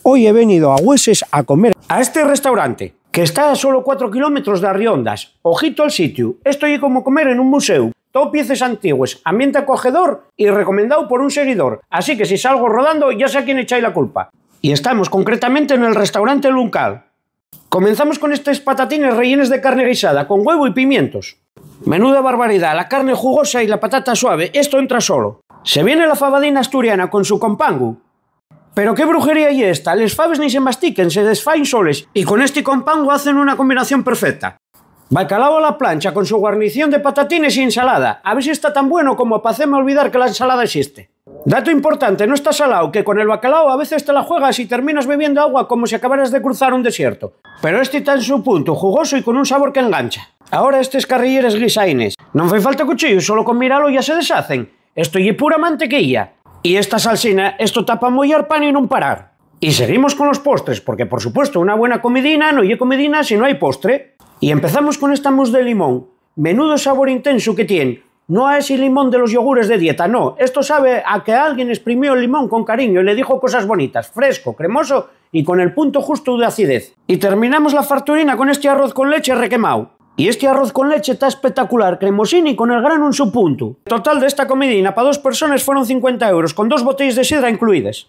Hoy he venido a Hueses a comer a este restaurante, que está a solo 4 kilómetros de Arriondas. Ojito al sitio, esto es como comer en un museo. Todo piezas antiguas, ambiente acogedor y recomendado por un seguidor. Así que si salgo rodando ya sé a quién echáis la culpa. Y estamos concretamente en el restaurante Luncal. Comenzamos con estos patatines rellenos de carne guisada, con huevo y pimientos. Menuda barbaridad, la carne jugosa y la patata suave, esto entra solo. Se viene la fabadina asturiana con su compangu. Pero qué brujería y esta, les faves ni se mastiquen, se desfaen soles, y con este compango hacen una combinación perfecta. Bacalao a la plancha con su guarnición de patatines y ensalada, a ver si está tan bueno como para hacerme olvidar que la ensalada existe. Dato importante, no está salado, que con el bacalao a veces te la juegas y terminas bebiendo agua como si acabaras de cruzar un desierto. Pero este está en su punto, jugoso y con un sabor que engancha. Ahora estes carrilleres guisaines, non fai falta cuchillo, solo con miralo ya se deshacen. Esto es pura mantequilla. Y esta salsina, esto tapa mollar pan y no parar. Y seguimos con los postres, porque por supuesto una buena comidina no hay comidina si no hay postre. Y empezamos con esta mousse de limón. Menudo sabor intenso que tiene. No a ese limón de los yogures de dieta, no. Esto sabe a que alguien exprimió el limón con cariño y le dijo cosas bonitas, fresco, cremoso y con el punto justo de acidez. Y terminamos la farturina con este arroz con leche requemado. Y este arroz con leche está espectacular, cremosín y con el grano en su punto. El total de esta comidina para 2 personas fueron 50 euros, con 2 botellas de sidra incluidas.